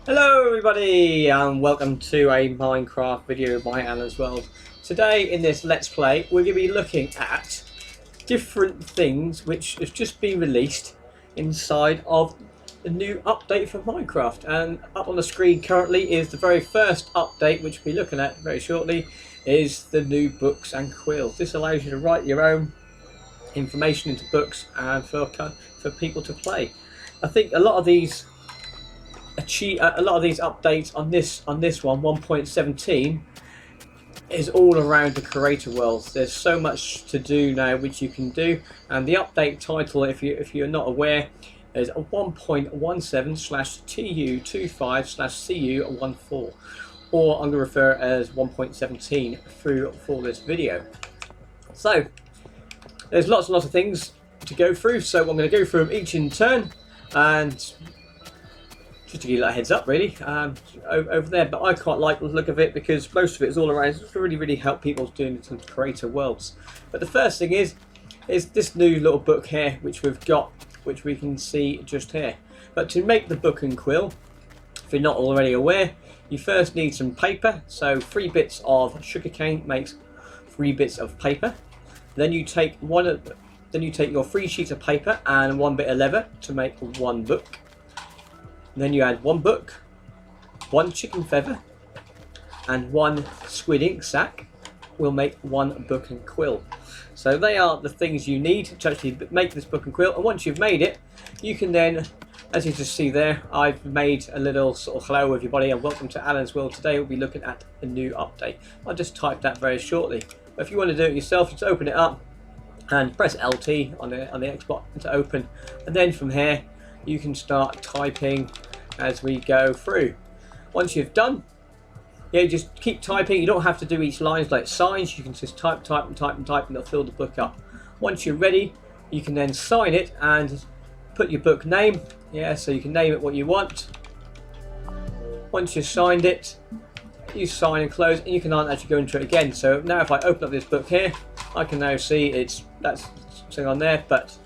Hello everybody and welcome to a Minecraft video by Alan's World. Today in this Let's Play we're going to be looking at different things which have just been released inside of the new update for Minecraft, and up on the screen currently is the very first update, which we'll be looking at very shortly, is the new books and quills. This allows you to write your own information into books and for people to play. I think a lot of these updates on this one 1.17 is all around the creator worlds. There's so much to do now which you can do, and the update title, if you're not aware, is 1.17/TU25/CU14, or I'm going to refer as 1.17 through for this video. So there's lots and lots of things to go through, so I'm going to go through them each in turn, and just to give you a heads up really, over there. But I quite like the look of it because most of it is all around to really help people doing some creator worlds. But the first thing is this new little book here which we've got, which we can see just here. But to make the book and quill, if you're not already aware, you first need some paper. So 3 bits of sugarcane makes 3 bits of paper. Then you take your 3 sheets of paper and 1 bit of leather to make 1 book. Then you add 1 book, 1 chicken feather, and 1 squid ink sac will make 1 book and quill. So they are the things you need to actually make this book and quill. And once you've made it, you can then, as you just see there, I've made a little sort of hello everybody and welcome to Alan's World. Today we'll be looking at a new update. I'll just type that very shortly. But if you want to do it yourself, just open it up and press LT on the Xbox to open, and then from here you can start typing as we go through. Once you've done, yeah, just keep typing. You don't have to do each line like signs. You can just type and it'll fill the book up. Once you're ready, you can then sign it and put your book name. Yeah, so you can name it what you want. Once you've signed it, you sign and close, and you can actually go into it again. So now if I open up this book here, I can now see that's something on there, but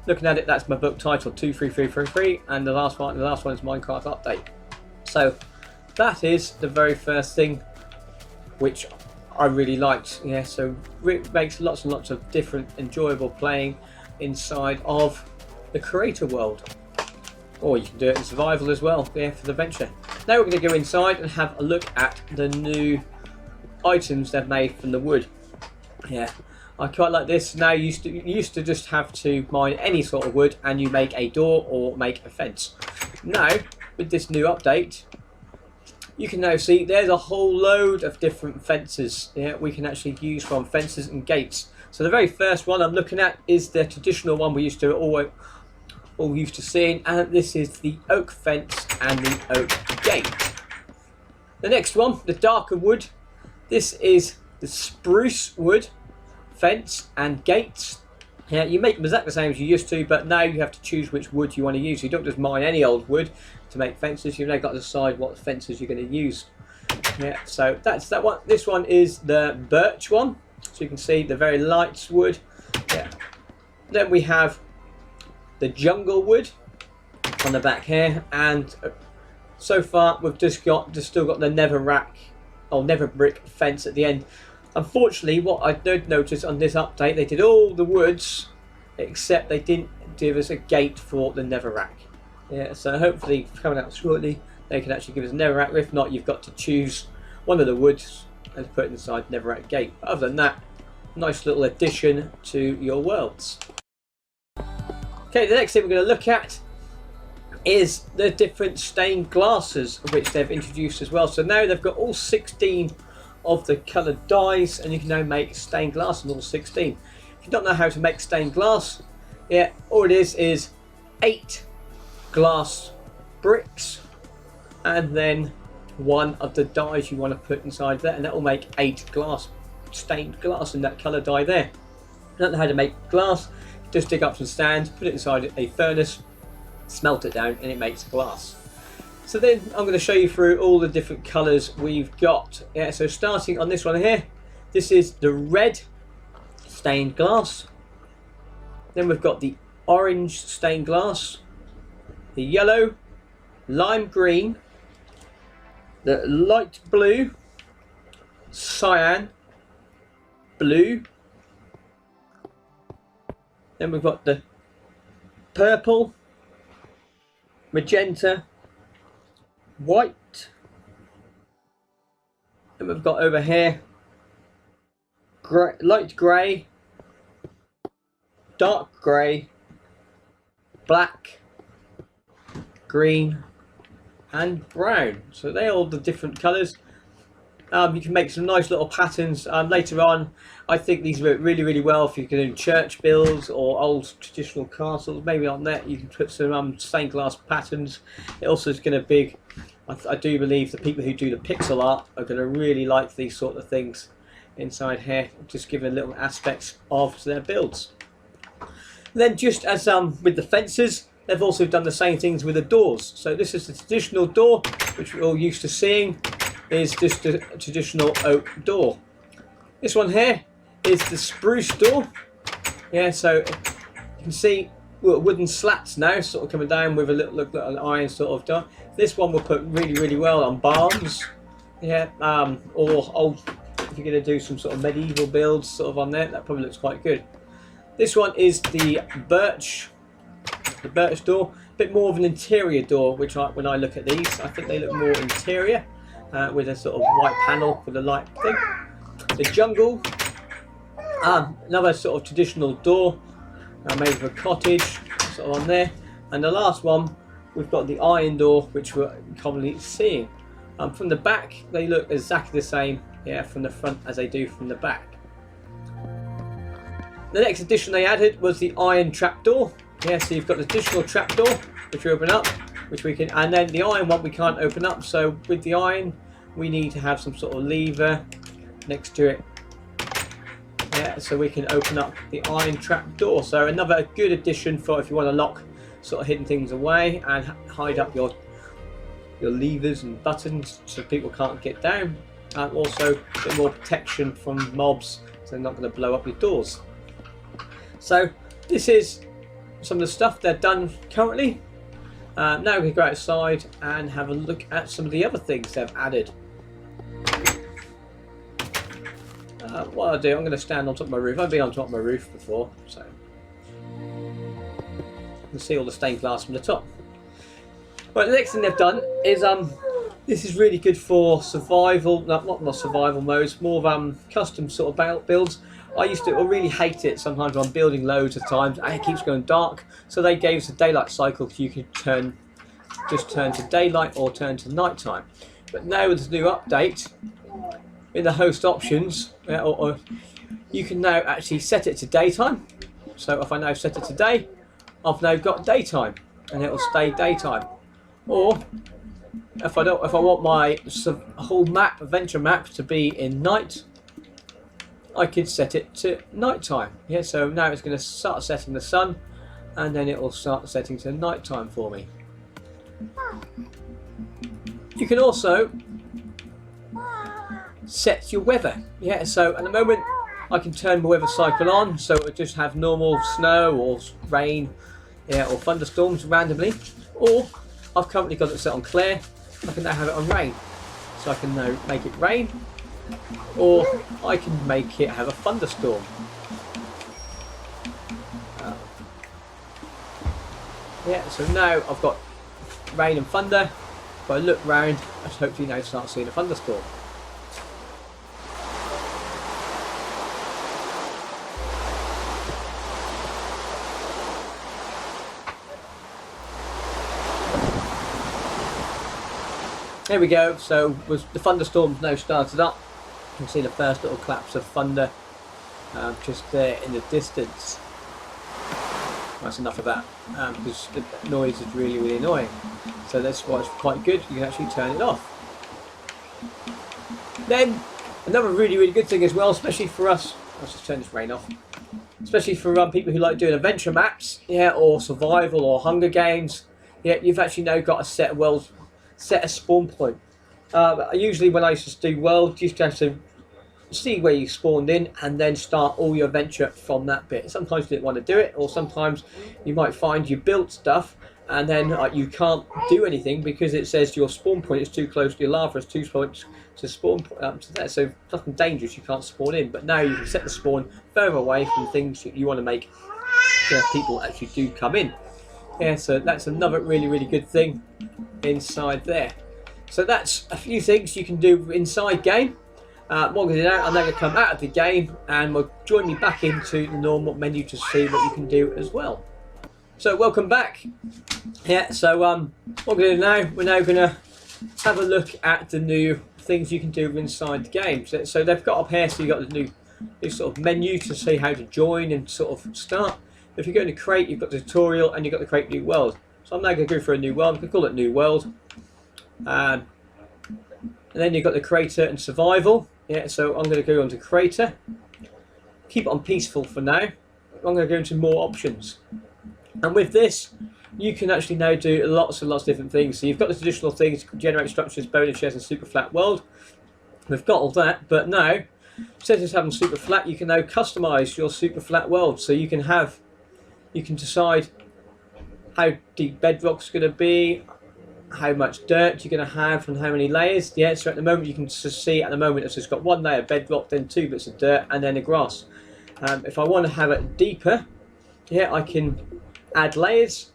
looking at it, that's my book title 23333, and the last one is Minecraft Update. So that is the very first thing which I really liked. Yeah, so it makes lots and lots of different enjoyable playing inside of the creator world. Or you can do it in survival as well, yeah, for the venture. Now we're going to go inside and have a look at the new items they've made from the wood. Yeah, I quite like this. Now you used to just have to mine any sort of wood and you make a door or make a fence. Now with this new update, you can now see there's a whole load of different fences. Yeah, we can actually use from fences and gates. So the very first one I'm looking at is the traditional one we used to all used to seeing, and this is the oak fence and the oak gate. The next one, the darker wood, this is the spruce wood fence and gates. Yeah, you make them exactly the same as you used to, but now you have to choose which wood you want to use. You don't just mine any old wood to make fences. You've now got to decide what fences you're going to use. Yeah, so that's that one. This one is the birch one, so you can see the very light wood. Yeah. Then we have the jungle wood on the back here, and so far we've still got the nether brick fence at the end. Unfortunately, what I did notice on this update, they did all the woods except they didn't give us a gate for the netherrack. Yeah, so hopefully coming out shortly they can actually give us a netherrack. If not, you've got to choose one of the woods and put it inside netherrack gate. But other than that, nice little addition to your worlds. Okay, the next thing we're going to look at is the different stained glasses which they've introduced as well. So now they've got all 16 of the coloured dyes, and you can now make stained glass in all 16. If you don't know how to make stained glass, yeah, all it is 8 glass bricks and then 1 of the dyes you want to put inside there, and that will make 8 stained glass in that colour dye there. If you don't know how to make glass, just dig up some sand, put it inside a furnace, smelt it down, and it makes glass. So then I'm going to show you through all the different colours we've got. Yeah, so starting on this one here, this is the red stained glass. Then we've got the orange stained glass, the yellow, lime green, the light blue, cyan, blue. Then we've got the purple, magenta, white. Then we've got over here light grey, dark grey, black, green and brown. So they're all the different colours. You can make some nice little patterns later on. I think these work really, really well if you can do church builds or old traditional castles. Maybe on that you can put some stained glass patterns. It also is going to be, I do believe the people who do the pixel art are going to really like these sort of things inside here, just giving little aspects of their builds. And then just as with the fences, they've also done the same things with the doors. So this is the traditional door, which we're all used to seeing, is just a traditional oak door. This one here is the spruce door. Yeah, so you can see wooden slats now sort of coming down with a little look like an iron sort of door. This one will put really, really well on barns. Yeah, or old, if you're going to do some sort of medieval builds sort of on there, that probably looks quite good. This one is the birch door, a bit more of an interior door, which when I look at these, I think they look more interior, with a sort of white panel with a light thing. The jungle, another sort of traditional door, made of a cottage, sort of on there. And the last one, we've got the iron door, which we're commonly seeing. From the back, they look exactly the same, yeah, from the front as they do from the back. The next addition they added was the iron trapdoor. Yeah, so you've got the additional trapdoor, which we open up, which we can, and then the iron one we can't open up. So with the iron, we need to have some sort of lever next to it. Yeah, so we can open up the iron trapdoor. So another good addition for if you want to lock sort of hidden things away and hide up your levers and buttons so people can't get down. And also a bit more protection from mobs, so they're not going to blow up your doors. So this is some of the stuff they're done currently. Now we can go outside and have a look at some of the other things they've added. What I'll do, I'm going to stand on top of my roof. I've been on top of my roof before, so you can see all the stained glass from the top. Right, the next thing they've done is this is really good for survival, not survival modes, more of custom sort of builds. I really hate it sometimes when I'm building loads of times and it keeps going dark, so they gave us a daylight cycle so you could just turn to daylight or turn to nighttime. But now with the new update, in the host options, you can now actually set it to daytime. So if I now set it to day, I've now got daytime and it will stay daytime. Or if I want my whole map, adventure map, to be in night, I could set it to nighttime. Yeah, so now it's going to start setting the sun, and then it will start setting to nighttime for me. You can also set your weather. Yeah, so at the moment I can turn my weather cycle on, so it'll just have normal snow or rain, yeah, or thunderstorms randomly. Or I've currently got it set on clear. I can now have it on rain, so I can now make it rain, or I can make it have a thunderstorm. Yeah, so now I've got rain and thunder. If I look round, I should hopefully now start seeing a thunderstorm. There we go, so the thunderstorm's now started up. You can see the first little claps of thunder just there in the distance. That's enough of that, because the noise is really, really annoying. So that's why it's quite good, you can actually turn it off. Then, another really, really good thing as well, especially for us, let's just turn this rain off. Especially for people who like doing adventure maps, yeah, or survival or Hunger Games, yeah, you've actually now got a set a spawn point. Usually when I used to do world, you used to have to see where you spawned in, and then start all your adventure from that bit. Sometimes you didn't want to do it, or sometimes you might find you built stuff and then you can't do anything because it says your spawn point is too close to your lava, it's 2 points to spawn to there. So nothing dangerous, you can't spawn in. But now you can set the spawn further away from things that you want to make sure people actually do come in. Yeah, so that's another really good thing inside there. So that's a few things you can do inside game. What I'm going to do now, I'm now going to come out of the game and we'll join me back into the normal menu to see what you can do as well. So welcome back. Yeah, so what we're going to do now, we're now going to have a look at the new things you can do inside the game. So they've got up here, so you've got the new sort of menu to see how to join and sort of start. If you go to create, you've got the tutorial and you've got to create new world. So I'm now going to go for a new world. We can call it new world. And then you've got the creator and survival. Yeah, so I'm going to go on to creator. Keep it on peaceful for now. I'm going to go into more options. And with this, you can actually now do lots and lots of different things. So you've got the traditional things, generate structures, bonus shares, and super flat world. We've got all that, but now, instead of having super flat, you can now customize your super flat world. So you can decide how deep bedrock's going to be, how much dirt you're going to have, and how many layers. Yeah, so at the moment you can just see at the moment it's just got 1 layer of bedrock, then 2 bits of dirt, and then the grass. If I want to have it deeper, yeah, I can add layers.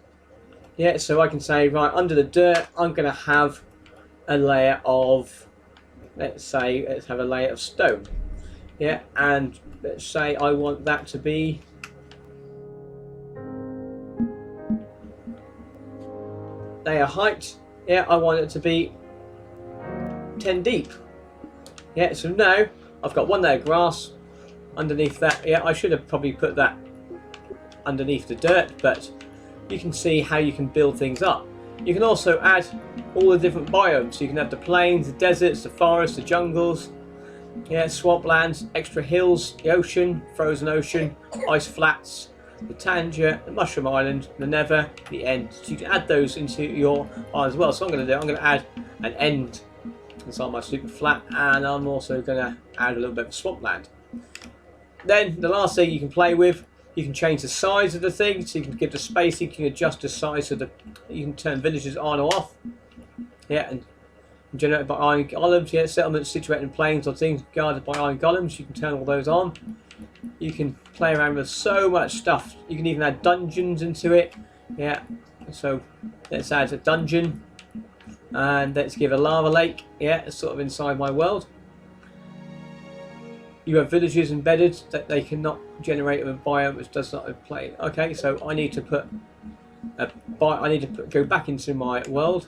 Yeah, so I can say, right, under the dirt I'm going to have a layer of, let's have a layer of stone. Yeah, and let's say I want that to be layer height. Yeah, I want it to be 10 deep. Yeah, so now I've got 1 layer of grass underneath that. Yeah, I should have probably put that underneath the dirt, but you can see how you can build things up. You can also add all the different biomes. So you can have the plains, the deserts, the forests, the jungles, yeah, swamplands, extra hills, the ocean, frozen ocean, ice flats, the tundra, the mushroom island, the nether, the end. So you can add those into your island as well. So I'm going to add an end inside my super flat, and I'm also going to add a little bit of swampland. Then the last thing you can play with, you can change the size of the thing, so you can give the space, you can adjust the size of the, you can turn villages on or off. Yeah, and generated by iron golems. Yeah, settlements situated in plains or things guarded by iron golems, you can turn all those on. You can play around with so much stuff. You can even add dungeons into it. Yeah, so let's add a dungeon and let's give a lava lake. Yeah, it's sort of inside my world. You have villages embedded that they cannot generate a biome which does not play. Okay, so I need to put go back into my world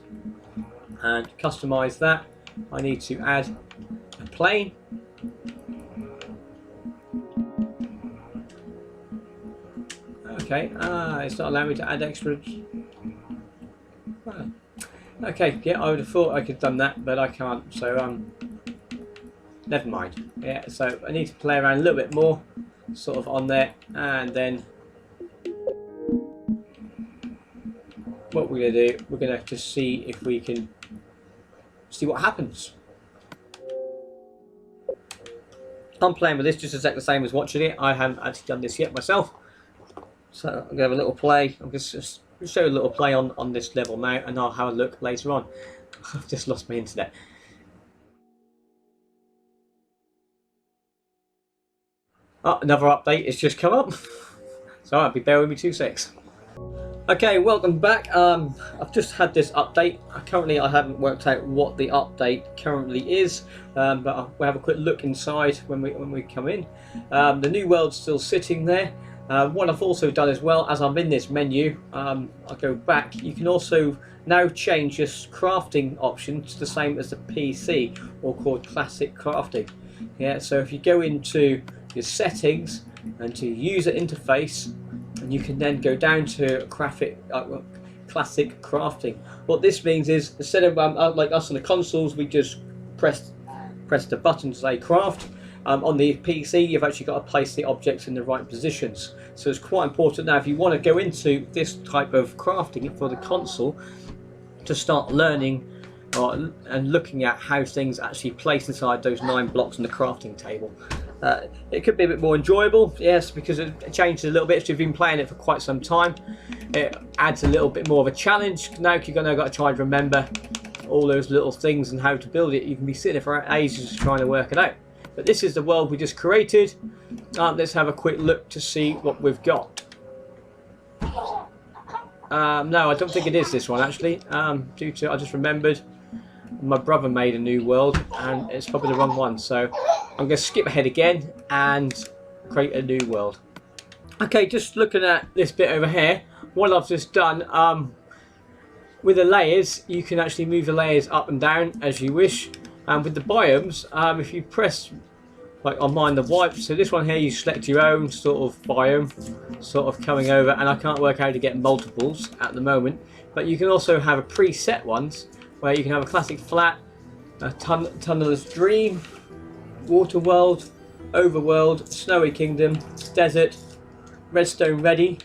and customize that. I need to add a plane. Okay, it's not allowing me to add extra. Okay, yeah, I would have thought I could have done that, but I can't. So never mind. Yeah, so I need to play around a little bit more, sort of on there, and then what we're going to do, we're going to just see if we can see what happens. I'm playing with this just exactly the same as watching it. I haven't actually done this yet myself, so I'm going to have a little play. I'm just show a little play on this level now, and I'll have a look later on. I've just lost my internet. Oh, another update has just come up. So I'll be bear with me 2 secs. Okay, welcome back. I've just had this update. Currently I haven't worked out what the update currently is, but we'll have a quick look inside when we come in. The new world's still sitting there. What I've also done as well, as I'm in this menu, I'll go back. You can also now change your crafting option to the same as the PC, or called classic crafting. Yeah, so if you go into your settings and to user interface, and you can then go down to classic crafting. What this means is, instead of like us on the consoles, we just press the button to say craft. On the PC, you've actually got to place the objects in the right positions. So it's quite important now, if you want to go into this type of crafting for the console, to start learning and looking at how things actually place inside those 9 blocks on the crafting table. It could be a bit more enjoyable, yes, because it changes a little bit. If you've been playing it for quite some time, it adds a little bit more of a challenge. Now you've got to try and remember all those little things and how to build it. You can be sitting there for ages trying to work it out. But this is the world we just created. Let's have a quick look to see what we've got. No, I don't think it is this one actually. Due to I just remembered my brother made a new world and it's probably the wrong one. So I'm going to skip ahead again and create a new world. Okay, just looking at this bit over here, what I've just done, with the layers, you can actually move the layers up and down as you wish. And with the biomes, if you press, like on mine, the white, so this one here, you select your own sort of biome, sort of coming over, and I can't work out how to get multiples at the moment, but you can also have a preset ones, where you can have a classic flat, a tunneler's dream, water world, overworld, snowy kingdom, desert, redstone ready.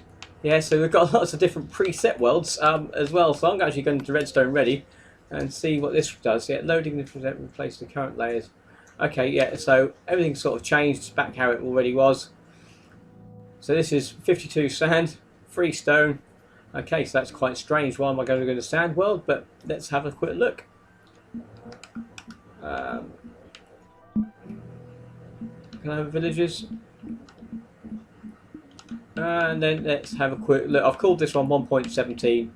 Yeah, so we've got lots of different preset worlds as well. So I'm actually going to redstone ready and see what this does. Yeah, loading the present, replace the current layers. Okay, yeah, so everything's sort of changed back how it already was. So this is 52 sand, 3 stone. Okay, so that's quite strange. Why am I going to go to the sand world? But let's have a quick look. Can I have villagers? And then let's have a quick look. I've called this one 1.17.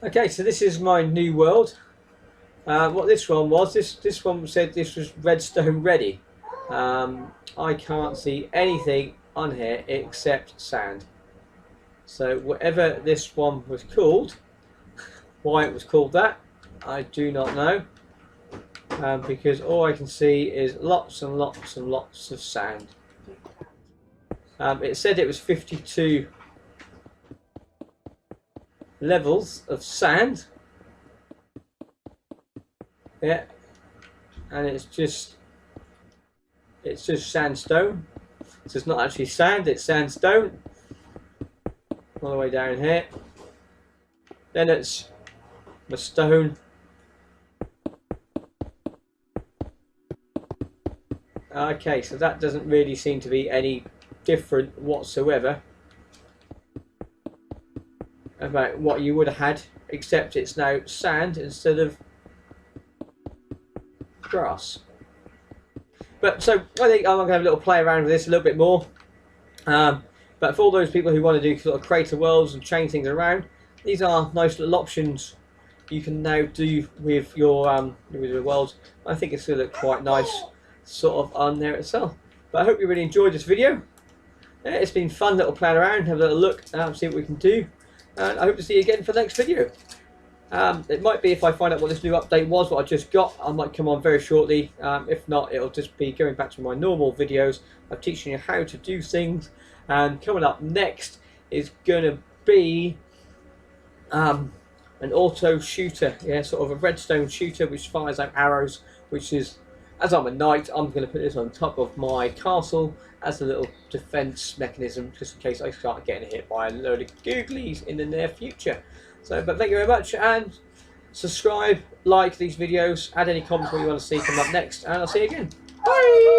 Okay, so this is my new world. What this one was, this one said this was redstone ready. I can't see anything on here except sand. So whatever this one was called, why it was called that, I do not know. Because all I can see is lots and lots and lots of sand. It said it was 52 levels of sand. Yeah, and it's just sandstone. So it's not actually sand, it's sandstone. All the way down here. Then it's the stone. Okay, so that doesn't really seem to be any different whatsoever about what you would have had, except it's now sand instead of grass. But so I think I'm going to have a little play around with this a little bit more. But for all those people who want to do sort of creator worlds and change things around, these are nice little options you can now do with your worlds. I think it's going to look quite nice sort of on there itself. But I hope you really enjoyed this video. Yeah, it's been fun little playing around, have a little look, see what we can do, and I hope to see you again for the next video. It might be, if I find out what this new update was, what I just got, I might come on very shortly. If not, it'll just be going back to my normal videos of teaching you how to do things. And coming up next is going to be an auto shooter, yeah, sort of a redstone shooter which fires out arrows, which is, as I'm a knight, I'm going to put this on top of my castle as a little defense mechanism, just in case I start getting hit by a load of googlies in the near future. So, but thank you very much, and subscribe, like these videos, add any comments what you want to see come up next, and I'll see you again. Bye!